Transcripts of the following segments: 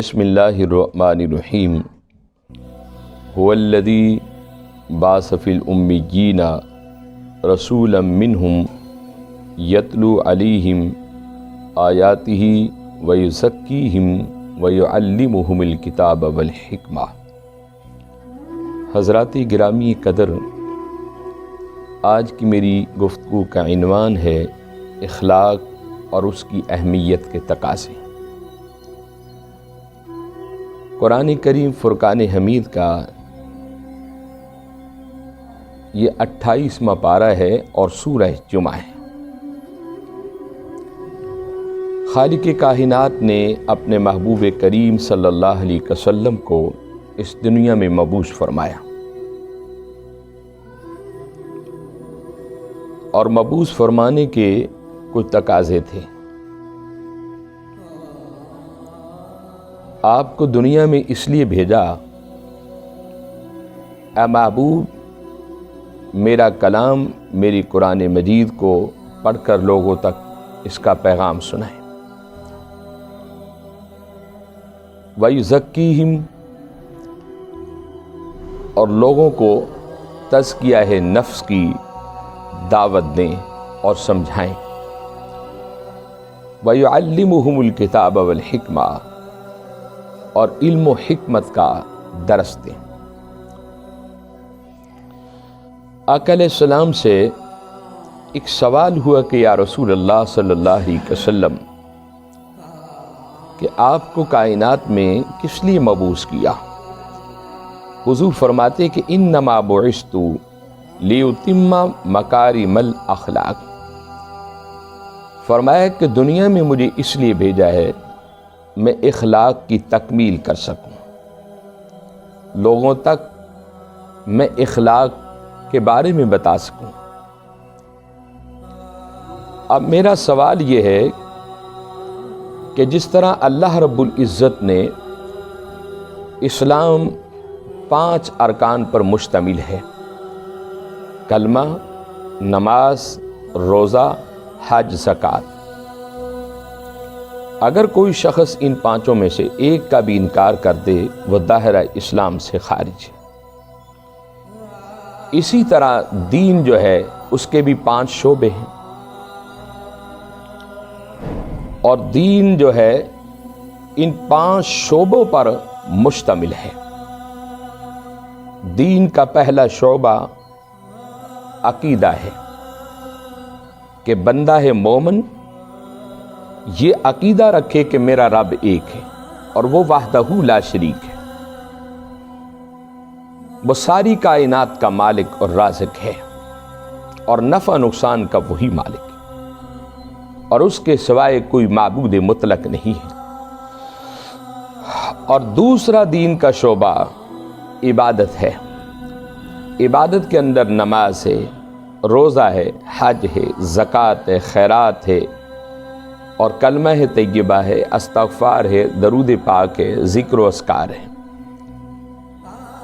بسم اللہ الرحمن الرحیم هو الذی بعث فی الامیین رسولا منہم یتلو علیہم آیاتہ ویزکیہم ویعلمہم الکتاب والحکمہ۔ حضرات گرامی قدر، آج کی میری گفتگو کا عنوان ہے اخلاق اور اس کی اہمیت کے تقاضے۔ قرآن کریم فرقان حمید کا یہ 28واں پارہ ہے اور سورہ جمعہ ہے۔ خالق کائنات نے اپنے محبوب کریم صلی اللہ علیہ وسلم کو اس دنیا میں مبعوث فرمایا، اور مبعوث فرمانے کے کچھ تقاضے تھے۔ آپ کو دنیا میں اس لیے بھیجا، اے محبوب میرا کلام، میری قرآن مجید کو پڑھ کر لوگوں تک اس کا پیغام سنائیں۔ وَيُزَكِّيهِمْ، اور لوگوں کو تزکیہ نفس کی دعوت دیں اور سمجھائیں۔ وَيُعَلِّمُهُمُ الْكِتَابَ وَالْحِكْمَةَ، اور علم و حکمت کا درس دیں۔ آقا علیہ السلام سے ایک سوال ہوا کہ یا رسول اللہ صلی اللہ علیہ وسلم، کہ آپ کو کائنات میں کس لیے مبعوث کیا؟ حضور فرماتے کہ انما بعثت لیتم مکارم الاخلاق، فرمایا کہ دنیا میں مجھے اس لیے بھیجا ہے میں اخلاق کی تکمیل کر سکوں، لوگوں تک میں اخلاق کے بارے میں بتا سکوں۔ اب میرا سوال یہ ہے کہ جس طرح اللہ رب العزت نے اسلام 5 ارکان پر مشتمل ہے، کلمہ، نماز، روزہ، حج، زکوٰۃ، اگر کوئی شخص ان 5 میں سے ایک کا بھی انکار کر دے وہ دائرہ اسلام سے خارج ہے۔ اسی طرح دین جو ہے اس کے بھی 5 شعبے ہیں، اور دین جو ہے ان 5 شعبوں پر مشتمل ہے۔ دین کا پہلا شعبہ عقیدہ ہے کہ بندہ ہے مومن، یہ عقیدہ رکھے کہ میرا رب ایک ہے اور وہ وحدہ لا شریک ہے، وہ ساری کائنات کا مالک اور رازق ہے، اور نفع نقصان کا وہی مالک ہے، اور اس کے سوائے کوئی معبود مطلق نہیں ہے۔ اور دوسرا دین کا شعبہ عبادت ہے۔ عبادت کے اندر نماز ہے، روزہ ہے، حج ہے، زکوٰۃ ہے، خیرات ہے، اور کلمہ ہے طیبہ ہے، استغفار ہے، درود پاک ہے، ذکر و اذکار ہے۔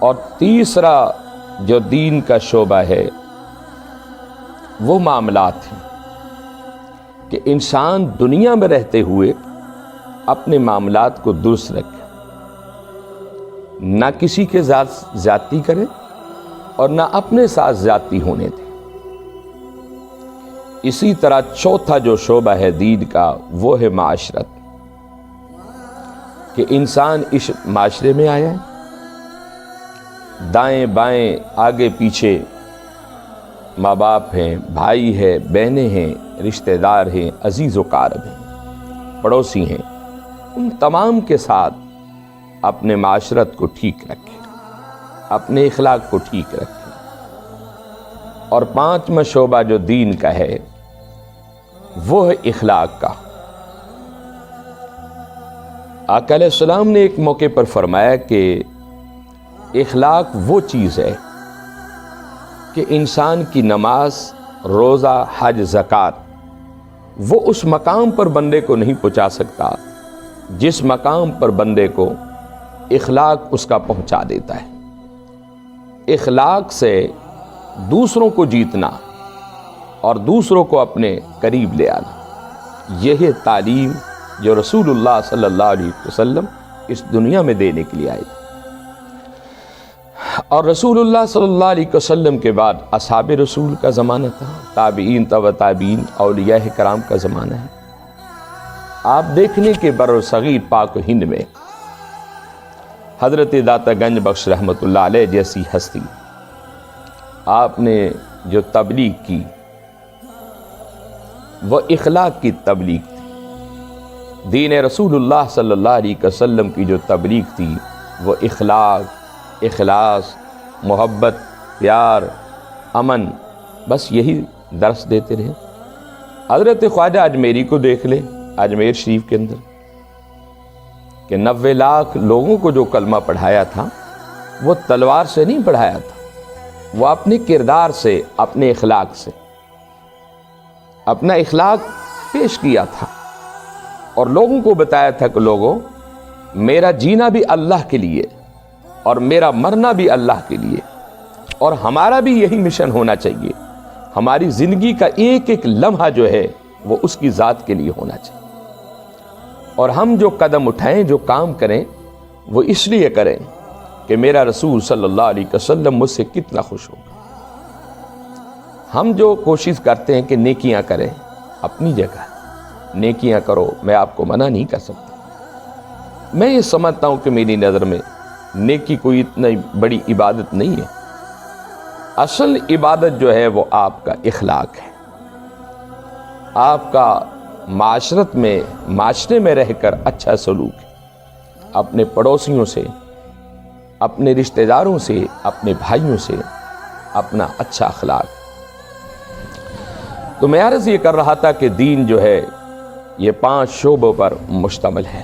اور تیسرا جو دین کا شعبہ ہے وہ معاملات ہیں، کہ انسان دنیا میں رہتے ہوئے اپنے معاملات کو درست رکھے، نہ کسی کے ساتھ زیادتی کرے اور نہ اپنے ساتھ زیادتی ہونے دے۔ اسی طرح چوتھا جو شعبہ ہے دین کا وہ ہے معاشرت، کہ انسان اس معاشرے میں آیا ہے، دائیں بائیں آگے پیچھے ماں باپ ہیں، بھائی ہے، بہنیں ہیں، رشتہ دار ہیں، عزیز و قارب ہیں، پڑوسی ہیں، ان تمام کے ساتھ اپنے معاشرت کو ٹھیک رکھیں، اپنے اخلاق کو ٹھیک رکھیں۔ اور 5واں شعبہ جو دین کا ہے وہ ہے اخلاق کا۔ آقا علیہ السلام نے ایک موقع پر فرمایا کہ اخلاق وہ چیز ہے کہ انسان کی نماز، روزہ، حج، زکوٰۃ وہ اس مقام پر بندے کو نہیں پہنچا سکتا جس مقام پر بندے کو اخلاق اس کا پہنچا دیتا ہے۔ اخلاق سے دوسروں کو جیتنا اور دوسروں کو اپنے قریب لے آنا، یہ ہے تعلیم جو رسول اللہ صلی اللہ علیہ وسلم اس دنیا میں دینے کے لیے آئے تھے۔ اور رسول اللہ صلی اللہ علیہ وسلم کے بعد اصحاب رسول کا زمانہ تھا، تابعین تبع تابعین، اولیاء کرام کا زمانہ ہے۔ آپ دیکھنے کے برصغیر پاک و ہند میں حضرت داتا گنج بخش رحمۃ اللہ علیہ جیسی ہستی، آپ نے جو تبلیغ کی وہ اخلاق کی تبلیغ تھی۔ دین رسول اللہ صلی اللہ علیہ وسلم کی جو تبلیغ تھی وہ اخلاق، اخلاص، محبت، پیار، امن، بس یہی درس دیتے رہے۔ حضرت خواجہ اجمیری کو دیکھ لیں اجمیر شریف کے اندر کہ 90 لاکھ لوگوں کو جو کلمہ پڑھایا تھا وہ تلوار سے نہیں پڑھایا تھا، وہ اپنے کردار سے، اپنے اخلاق سے، اپنا اخلاق پیش کیا تھا اور لوگوں کو بتایا تھا کہ لوگوں، میرا جینا بھی اللہ کے لیے اور میرا مرنا بھی اللہ کے لیے، اور ہمارا بھی یہی مشن ہونا چاہیے۔ ہماری زندگی کا ایک ایک لمحہ جو ہے وہ اس کی ذات کے لیے ہونا چاہیے، اور ہم جو قدم اٹھائیں، جو کام کریں، وہ اس لیے کریں کہ میرا رسول صلی اللہ علیہ وسلم مجھ سے کتنا خوش ہوگا۔ ہم جو کوشش کرتے ہیں کہ نیکیاں کریں، اپنی جگہ نیکیاں کرو، میں آپ کو منع نہیں کر سکتا۔ میں یہ سمجھتا ہوں کہ میری نظر میں نیکی کوئی اتنی بڑی عبادت نہیں ہے۔ اصل عبادت جو ہے وہ آپ کا اخلاق ہے، آپ کا معاشرے میں رہ کر اچھا سلوک ہے، اپنے پڑوسیوں سے، اپنے رشتہ داروں سے، اپنے بھائیوں سے اپنا اچھا اخلاق۔ تو میں عرض یہ کر رہا تھا کہ دین جو ہے یہ 5 شعبوں پر مشتمل ہے،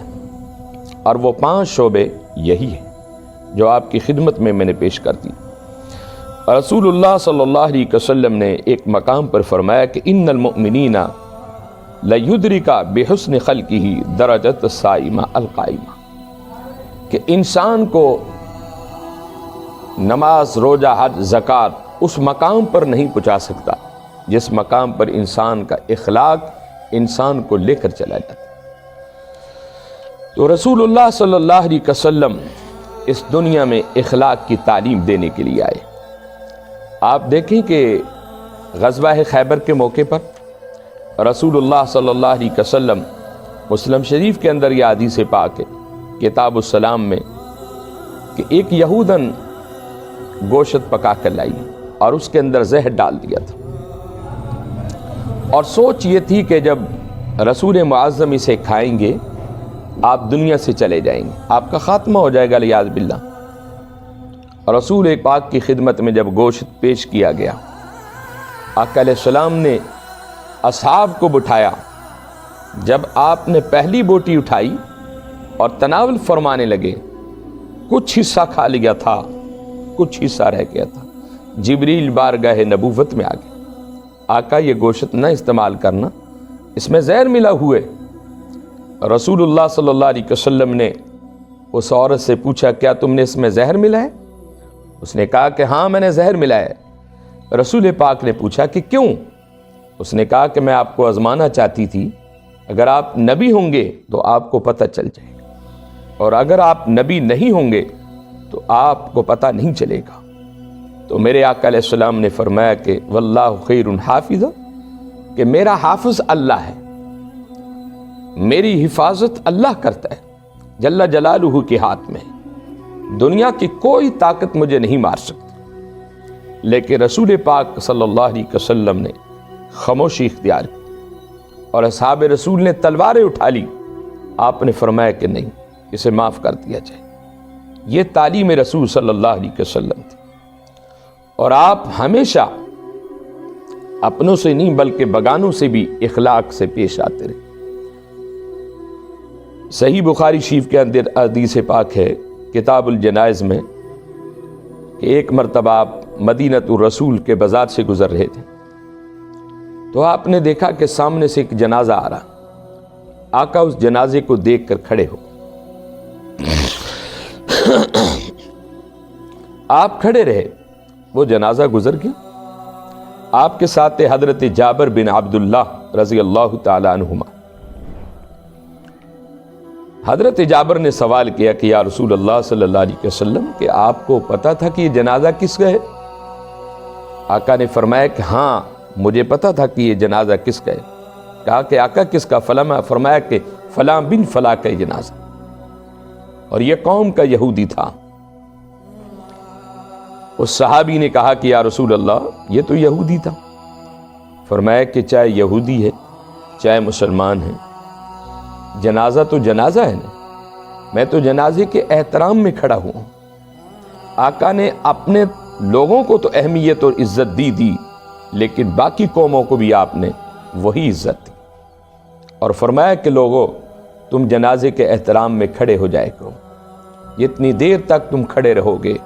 اور وہ 5 شعبے یہی ہیں جو آپ کی خدمت میں نے پیش کر دی۔ رسول اللہ صلی اللہ علیہ وسلم نے ایک مقام پر فرمایا کہ ان المؤمنین لیدرک بحسن خلقہ درجۃ الصائمہ القائمہ، کہ انسان کو نماز، روزہ، حج، زکوٰۃ اس مقام پر نہیں پہنچا سکتا جس مقام پر انسان کا اخلاق انسان کو لے کر چلا جاتا۔ تو رسول اللہ صلی اللہ علیہ وسلم اس دنیا میں اخلاق کی تعلیم دینے کے لیے آئے۔ آپ دیکھیں کہ غزوہ خیبر کے موقع پر رسول اللہ صلی اللہ علیہ وسلم، مسلم شریف کے اندر یہ حدیث پاک ہے کتاب السلام میں، کہ ایک یہودن گوشت پکا کر لائی اور اس کے اندر زہر ڈال دیا تھا، اور سوچ یہ تھی کہ جب رسول معظم اسے کھائیں گے آپ دنیا سے چلے جائیں گے، آپ کا خاتمہ ہو جائے گا لیاذ باللہ۔ رسول پاک کی خدمت میں جب گوشت پیش کیا گیا، آقا علیہ السلام نے اصحاب کو بٹھایا۔ جب آپ نے پہلی بوٹی اٹھائی اور تناول فرمانے لگے، کچھ حصہ کھا لیا تھا، کچھ حصہ رہ گیا تھا۔ جبریل بارگاہ نبوت میں آ گئے، آقا یہ گوشت نہ استعمال کرنا، اس میں زہر ملا ہوئے۔ رسول اللہ صلی اللہ علیہ وسلم نے اس عورت سے پوچھا کیا تم نے اس میں زہر ملا ہے؟ اس نے کہا کہ ہاں میں نے زہر ملا ہے۔ رسول پاک نے پوچھا کہ کیوں؟ اس نے کہا کہ میں آپ کو آزمانا چاہتی تھی، اگر آپ نبی ہوں گے تو آپ کو پتہ چل جائے گا، اور اگر آپ نبی نہیں ہوں گے تو آپ کو پتہ نہیں چلے گا۔ تو میرے آقا علیہ السلام نے فرمایا کہ واللہ خیر حافظ، کہ میرا حافظ اللہ ہے، میری حفاظت اللہ کرتا ہے، جل جلالہ کے ہاتھ میں، دنیا کی کوئی طاقت مجھے نہیں مار سکتی۔ لیکن رسول پاک صلی اللہ علیہ وسلم نے خاموشی اختیار کی، اور اصحاب رسول نے تلواریں اٹھا لی۔ آپ نے فرمایا کہ نہیں، اسے معاف کر دیا جائے۔ یہ تعلیم رسول صلی اللہ علیہ وسلم تھی، اور آپ ہمیشہ اپنوں سے نہیں بلکہ بگانوں سے بھی اخلاق سے پیش آتے رہے۔ صحیح بخاری شریف کے اندر حدیث پاک ہے کتاب الجنائز میں کہ ایک مرتبہ آپ مدینۃ الرسول کے بازار سے گزر رہے تھے، تو آپ نے دیکھا کہ سامنے سے ایک جنازہ آ رہا۔ آقا اس جنازے کو دیکھ کر کھڑے ہو، آپ کھڑے رہے، وہ جنازہ گزر گیا۔ آپ کے ساتھ حضرت جابر بن عبداللہ رضی اللہ تعالی عنہما۔ حضرت جابر نے سوال کیا کہ یا رسول اللہ صلی اللہ علیہ وسلم کہ آپ کو پتا تھا کہ یہ جنازہ کس کا ہے؟ آقا نے فرمایا کہ ہاں مجھے پتا تھا کہ یہ جنازہ کس کا ہے۔ کہا کہ آقا کس کا؟ فرمایا کہ فلاں بن فلاں کا جنازہ، اور یہ قوم کا یہودی تھا۔ اس صحابی نے کہا کہ یا رسول اللہ یہ تو یہودی تھا۔ فرمایا کہ چاہے یہودی ہے چاہے مسلمان ہے، جنازہ تو جنازہ ہے نا، میں تو جنازے کے احترام میں کھڑا ہوں۔ آقا نے اپنے لوگوں کو تو اہمیت اور عزت دی، لیکن باقی قوموں کو بھی آپ نے وہی عزت دی، اور فرمایا کہ لوگوں تم جنازے کے احترام میں کھڑے ہو جائے کرو، جتنی دیر تک تم کھڑے رہو گے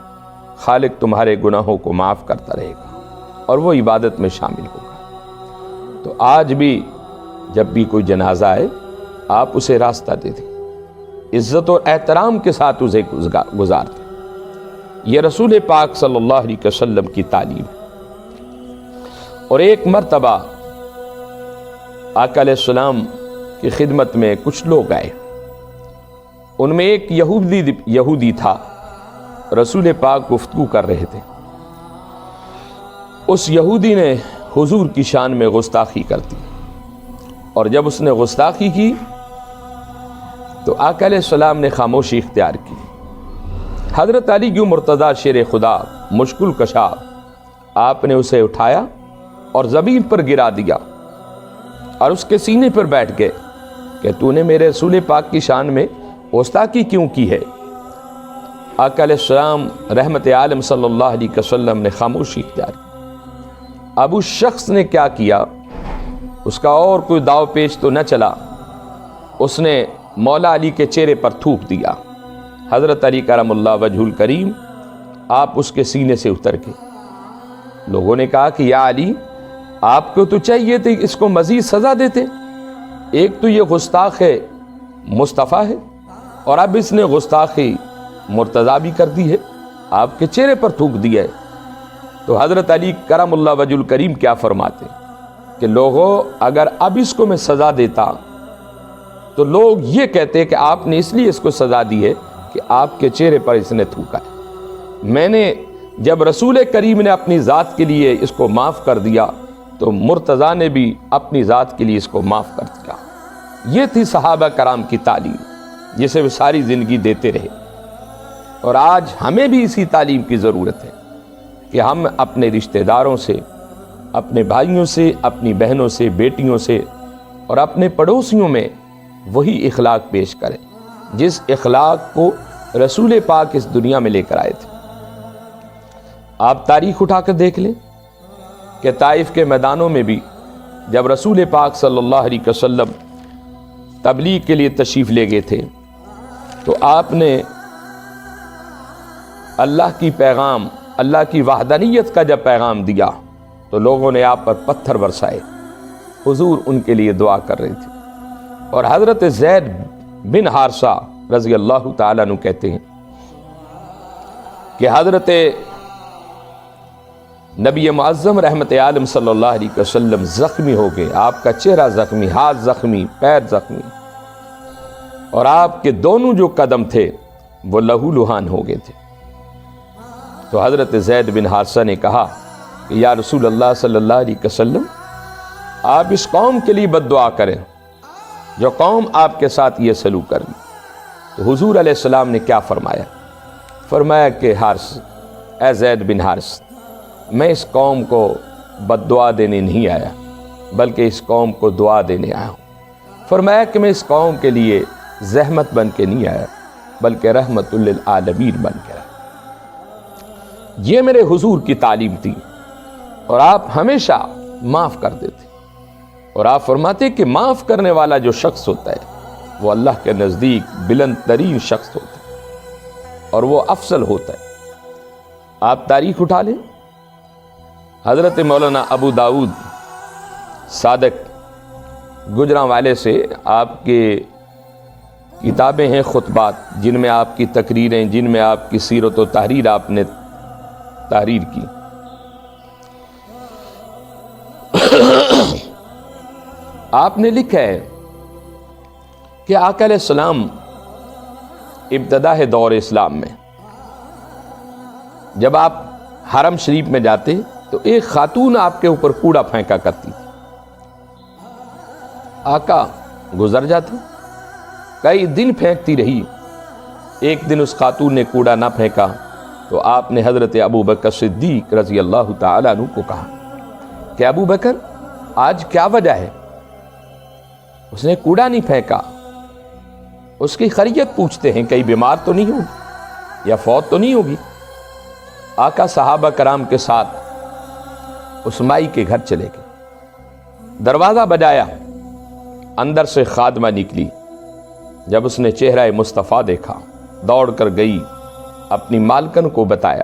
خالق تمہارے گناہوں کو معاف کرتا رہے گا اور وہ عبادت میں شامل ہوگا۔ تو آج بھی جب بھی کوئی جنازہ آئے آپ اسے راستہ دے دیں، عزت اور احترام کے ساتھ اسے گزار دیں۔ یہ رسول پاک صلی اللہ علیہ وسلم کی تعلیم ہے۔ اور ایک مرتبہ آقا علیہ السلام کی خدمت میں کچھ لوگ آئے، ان میں ایک یہودی تھا، رسول پاک گفتگو کر رہے تھے۔ اس یہودی نے حضور کی شان میں گستاخی کر دی، اور جب اس نے گستاخی کی تو آقا علیہ السلام نے خاموشی اختیار کی۔ حضرت علی کی مرتضیٰ شیر خدا مشکل کشا، آپ نے اسے اٹھایا اور زمین پر گرا دیا اور اس کے سینے پر بیٹھ گئے کہ تو نے میرے رسول پاک کی شان میں گستاخی کیوں کی ہے؟ آقا علیہ السلام رحمت عالم صلی اللہ علیہ وسلم نے خاموشی اختیار کی۔ اب اس شخص نے کیا کیا؟ اس کا اور کوئی داؤ پیچ تو نہ چلا، اس نے مولا علی کے چہرے پر تھوک دیا۔ حضرت علی کرم اللہ وجہ الکریم آپ اس کے سینے سے اتر گئے۔ لوگوں نے کہا کہ یا علی آپ کو تو چاہیے تھے اس کو مزید سزا دیتے، ایک تو یہ گستاخ ہے مصطفیٰ ہے، اور اب اس نے گستاخی مرتضیٰ بھی کر دی ہے، آپ کے چہرے پر تھوک دیا ہے۔ تو حضرت علی کرم اللہ وجہ الکریم کیا فرماتے کہ لوگوں اگر اب اس کو میں سزا دیتا تو لوگ یہ کہتے کہ آپ نے اس لیے اس کو سزا دی ہے کہ آپ کے چہرے پر اس نے تھوکا ہے۔ میں نے جب رسول کریم نے اپنی ذات کے لیے اس کو معاف کر دیا تو مرتضیٰ نے بھی اپنی ذات کے لیے اس کو معاف کر دیا۔ یہ تھی صحابہ کرام کی تعلیم جسے وہ ساری زندگی دیتے رہے، اور آج ہمیں بھی اسی تعلیم کی ضرورت ہے کہ ہم اپنے رشتہ داروں سے، اپنے بھائیوں سے، اپنی بہنوں سے، بیٹیوں سے اور اپنے پڑوسیوں میں وہی اخلاق پیش کریں جس اخلاق کو رسول پاک اس دنیا میں لے کر آئے تھے۔ آپ تاریخ اٹھا کر دیکھ لیں کہ طائف کے میدانوں میں بھی جب رسول پاک صلی اللہ علیہ وسلم تبلیغ کے لیے تشریف لے گئے تھے تو آپ نے اللہ کی پیغام، اللہ کی وحدانیت کا جب پیغام دیا تو لوگوں نے آپ پر پتھر برسائے۔ حضور ان کے لیے دعا کر رہے تھے، اور حضرت زید بن حارثہ رضی اللہ تعالیٰ عنہ کہتے ہیں کہ حضرت نبی معظم رحمت عالم صلی اللہ علیہ وسلم زخمی ہو گئے، آپ کا چہرہ زخمی، ہاتھ زخمی، پیر زخمی، اور آپ کے دونوں جو قدم تھے وہ لہو لہان ہو گئے تھے۔ تو حضرت زید بن حارثہ نے کہا کہ یا رسول اللہ صلی اللہ علیہ وسلم آپ اس قوم کے لیے بد دعا کریں جو قوم آپ کے ساتھ یہ سلوک کر لی۔ تو حضور علیہ السلام نے کیا فرمایا؟ فرمایا کہ حارث، اے زید بن حارث، میں اس قوم کو بد دعا دینے نہیں آیا بلکہ اس قوم کو دعا دینے آیا ہوں۔ فرمایا کہ میں اس قوم کے لیے زحمت بن کے نہیں آیا بلکہ رحمت للعالمین بن کے آیا۔ یہ میرے حضور کی تعلیم تھی، اور آپ ہمیشہ معاف کر دیتے، اور آپ فرماتے کہ معاف کرنے والا جو شخص ہوتا ہے وہ اللہ کے نزدیک بلند ترین شخص ہوتا ہے اور وہ افضل ہوتا ہے۔ آپ تاریخ اٹھا لیں، حضرت مولانا ابو داؤد صادق گجرانوالے سے آپ کے کتابیں ہیں خطبات، جن میں آپ کی تقریریں، جن میں آپ کی سیرت و تحریر آپ نے تحریر کی۔ آپ نے لکھا ہے کہ آقا علیہ السلام ابتدا ہے دور اسلام میں، جب آپ حرم شریف میں جاتے تو ایک خاتون آپ کے اوپر کوڑا پھینکا کرتی تھی، آقا گزر جاتے، کئی دن پھینکتی رہی، ایک دن اس خاتون نے کوڑا نہ پھینکا تو آپ نے حضرت ابو بکر صدیق رضی اللہ تعالیٰ عنہ کو کہا کہ ابو بکر آج کیا وجہ ہے؟ اس نے کوڑا نہیں پھینکا، اس کی خیریت پوچھتے ہیں، کہیں بیمار تو نہیں ہوگی یا فوت تو نہیں ہوگی؟ آقا صحابہ کرام کے ساتھ اس مائی کے گھر چلے گئے، دروازہ بجایا، اندر سے خادمہ نکلی، جب اس نے چہرہ مصطفیٰ دیکھا دوڑ کر گئی، اپنی مالکن کو بتایا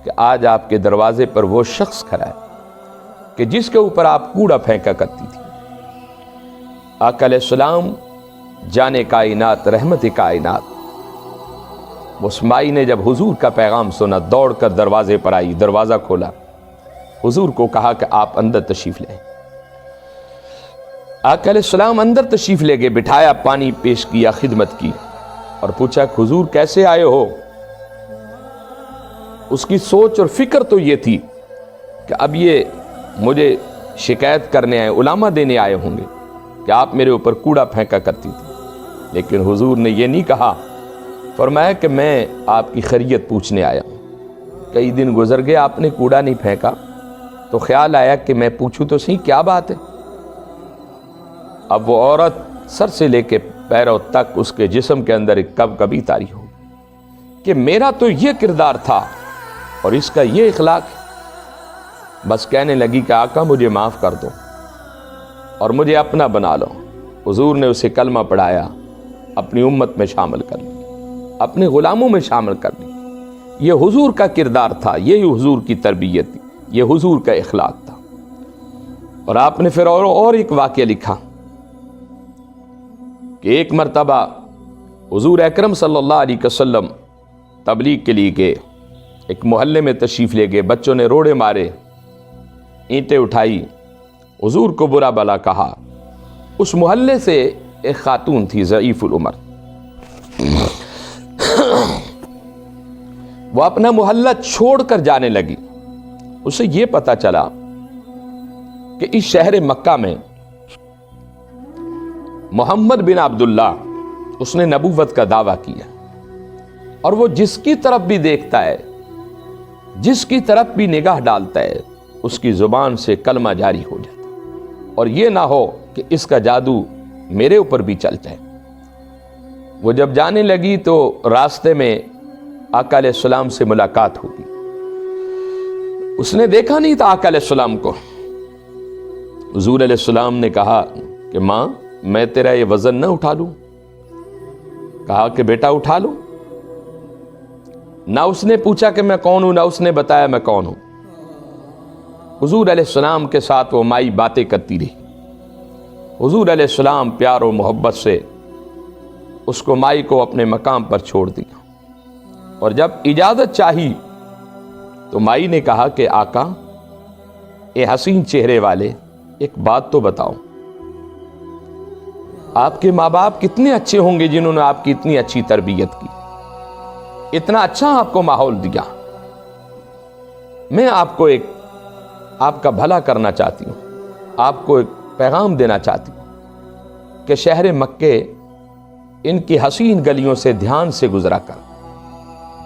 کہ آج آپ کے دروازے پر وہ شخص کھڑا ہے کہ جس کے اوپر آپ کوڑا پھینکا کرتی تھی۔ آقا علیہ السلام جانے کائنات، رحمت کائنات، اس مائی نے جب حضور کا پیغام سنا دوڑ کر دروازے پر آئی، دروازہ کھولا، حضور کو کہا کہ آپ اندر تشریف لیں۔ آقا علیہ السلام اندر تشریف لے گئے، بٹھایا، پانی پیش کیا، خدمت کی اور پوچھا کہ حضور کیسے آئے ہو؟ اس کی سوچ اور فکر تو یہ تھی کہ اب یہ مجھے شکایت کرنے آئے، علامہ دینے آئے ہوں گے کہ آپ میرے اوپر کوڑا پھینکا کرتی تھی، لیکن حضور نے یہ نہیں کہا، فرمایا کہ میں آپ کی خیریت پوچھنے آیا ہوں، کئی دن گزر گئے آپ نے کوڑا نہیں پھینکا تو خیال آیا کہ میں پوچھوں تو صحیح کیا بات ہے۔ اب وہ عورت سر سے لے کے پیروں تک اس کے جسم کے اندر ایک کبھی تاری ہو کہ میرا تو یہ کردار تھا اور اس کا یہ اخلاق ہے۔ بس کہنے لگی کہ آقا مجھے معاف کر دو اور مجھے اپنا بنا لو۔ حضور نے اسے کلمہ پڑھایا، اپنی امت میں شامل کر لی، اپنے غلاموں میں شامل کر لی۔ یہ حضور کا کردار تھا، یہی حضور کی تربیت تھی، یہ حضور کا اخلاق تھا۔ اور آپ نے پھر اور ایک واقعہ لکھا کہ ایک مرتبہ حضور اکرم صلی اللہ علیہ وسلم تبلیغ کے لیے گئے، ایک محلے میں تشریف لے گئے، بچوں نے روڑے مارے، اینٹیں اٹھائی، حضور کو برا بلا کہا۔ اس محلے سے ایک خاتون تھی ضعیف العمر، وہ اپنا محلہ چھوڑ کر جانے لگی۔ اسے یہ پتا چلا کہ اس شہر مکہ میں محمد بن عبداللہ اس نے نبوت کا دعویٰ کیا، اور وہ جس کی طرف بھی دیکھتا ہے، جس کی طرف بھی نگاہ ڈالتا ہے، اس کی زبان سے کلمہ جاری ہو جاتا ہے، اور یہ نہ ہو کہ اس کا جادو میرے اوپر بھی چل جائے۔ وہ جب جانے لگی تو راستے میں آقا علیہ السلام سے ملاقات ہوگی، اس نے دیکھا نہیں تھا آقا علیہ السلام کو۔ حضور علیہ السلام نے کہا کہ ماں میں تیرا یہ وزن نہ اٹھا لوں؟ کہا کہ بیٹا اٹھا لو۔ نہ اس نے پوچھا کہ میں کون ہوں، نہ اس نے بتایا میں کون ہوں۔ حضور علیہ السلام کے ساتھ وہ مائی باتیں کرتی رہی۔ حضور علیہ السلام پیار و محبت سے اس کو مائی کو اپنے مقام پر چھوڑ دیا، اور جب اجازت چاہی تو مائی نے کہا کہ آقا اے حسین چہرے والے، ایک بات تو بتاؤ، آپ کے ماں باپ کتنے اچھے ہوں گے جنہوں نے آپ کی اتنی اچھی تربیت کی، اتنا اچھا آپ کو ماحول دیا۔ میں آپ کو آپ کا بھلا کرنا چاہتی ہوں، آپ کو ایک پیغام دینا چاہتی ہوں کہ شہر مکے ان کی حسین گلیوں سے دھیان سے گزرا کر،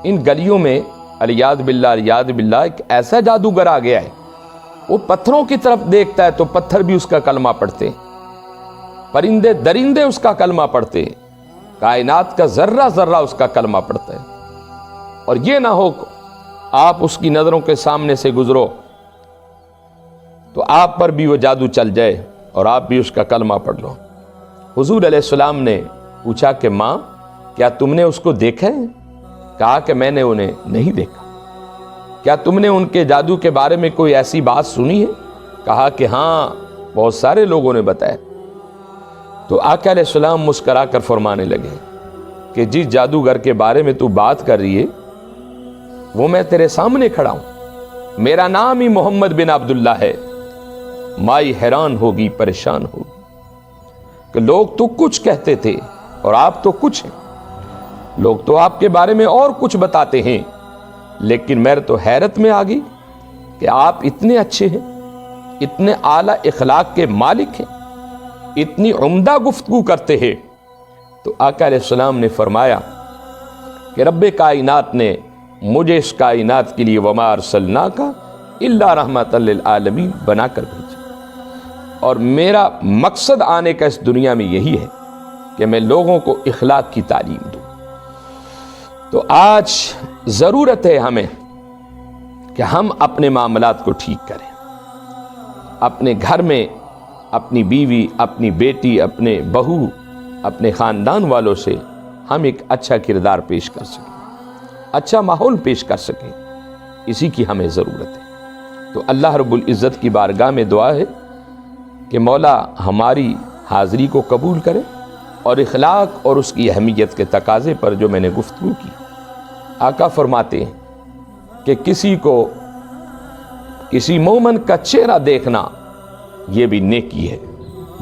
ان گلیوں میں الیاذ باللہ ایک ایسا جادوگر آ گیا ہے، وہ پتھروں کی طرف دیکھتا ہے تو پتھر بھی اس کا کلمہ پڑھتے، پرندے درندے اس کا کلمہ پڑھتے، کائنات کا ذرہ ذرہ اس کا کلمہ پڑھتا ہے۔ اور یہ نہ ہو آپ اس کی نظروں کے سامنے سے گزرو تو آپ پر بھی وہ جادو چل جائے اور آپ بھی اس کا کلمہ پڑھ لو۔ حضور علیہ السلام نے پوچھا کہ ماں کیا تم نے اس کو دیکھا ہے؟ کہا کہ میں نے انہیں نہیں دیکھا۔ کیا تم نے ان کے جادو کے بارے میں کوئی ایسی بات سنی ہے؟ کہا کہ ہاں بہت سارے لوگوں نے بتایا۔ تو آقا علیہ السلام مسکرا کر فرمانے لگے کہ جس جادوگر کے بارے میں تو بات کر رہی ہے وہ میں تیرے سامنے کھڑا ہوں، میرا نام ہی محمد بن عبداللہ ہے۔ مائی حیران ہوگی، پریشان ہوگی کہ لوگ تو کچھ کہتے تھے اور آپ تو کچھ ہیں۔ لوگ تو آپ کے بارے میں اور کچھ بتاتے ہیں، لیکن میں تو حیرت میں آ گئی کہ آپ اتنے اچھے ہیں، اتنے اعلیٰ اخلاق کے مالک ہیں، اتنی عمدہ گفتگو کرتے ہیں۔ تو آقا علیہ السلام نے فرمایا کہ رب کائنات نے مجھے اس کائنات کے لیے وما ارسلناک الا رحمۃ للعالمین بنا کر بھیجا، اور میرا مقصد آنے کا اس دنیا میں یہی ہے کہ میں لوگوں کو اخلاق کی تعلیم دوں۔ تو آج ضرورت ہے ہمیں کہ ہم اپنے معاملات کو ٹھیک کریں، اپنے گھر میں اپنی بیوی، اپنی بیٹی، اپنے بہو، اپنے خاندان والوں سے ہم ایک اچھا کردار پیش کر سکیں، اچھا ماحول پیش کر سکیں، اسی کی ہمیں ضرورت ہے۔ تو اللہ رب العزت کی بارگاہ میں دعا ہے کہ مولا ہماری حاضری کو قبول کرے، اور اخلاق اور اس کی اہمیت کے تقاضے پر جو میں نے گفتگو کی، آقا فرماتے ہیں کہ کسی مومن کا چہرہ دیکھنا یہ بھی نیکی ہے،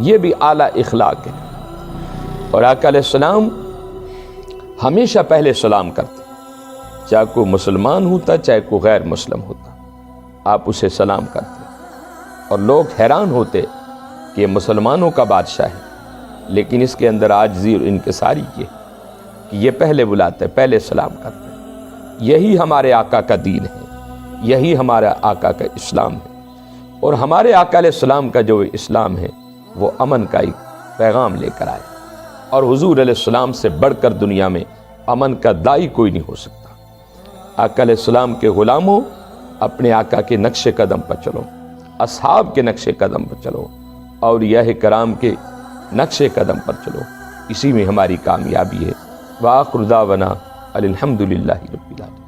یہ بھی اعلیٰ اخلاق ہے۔ اور آقا علیہ السلام ہمیشہ پہلے سلام کرتے، چاہے کوئی مسلمان ہوتا چاہے کوئی غیر مسلم ہوتا، آپ اسے سلام کرتے، اور لوگ حیران ہوتے کہ یہ مسلمانوں کا بادشاہ ہے، لیکن اس کے اندر عاجزی اور انکساری یہ کہ یہ پہلے بلاتے، پہلے سلام کرتے۔ یہی ہمارے آقا کا دین ہے، یہی ہمارا آقا کا اسلام ہے، اور ہمارے آقا علیہ السلام کا جو اسلام ہے وہ امن کا ایک پیغام لے کر آئے، اور حضور علیہ السلام سے بڑھ کر دنیا میں امن کا داعی کوئی نہیں ہو سکتا۔ آقا علیہ السلام کے غلاموں، اپنے آقا کے نقش قدم پر چلو، اصحاب کے نقش قدم پر چلو، اولیاء کرام کے نقش قدم پر چلو، اسی میں ہماری کامیابی ہے۔ وآخر دعوانا الحمدللہ رب العالمین۔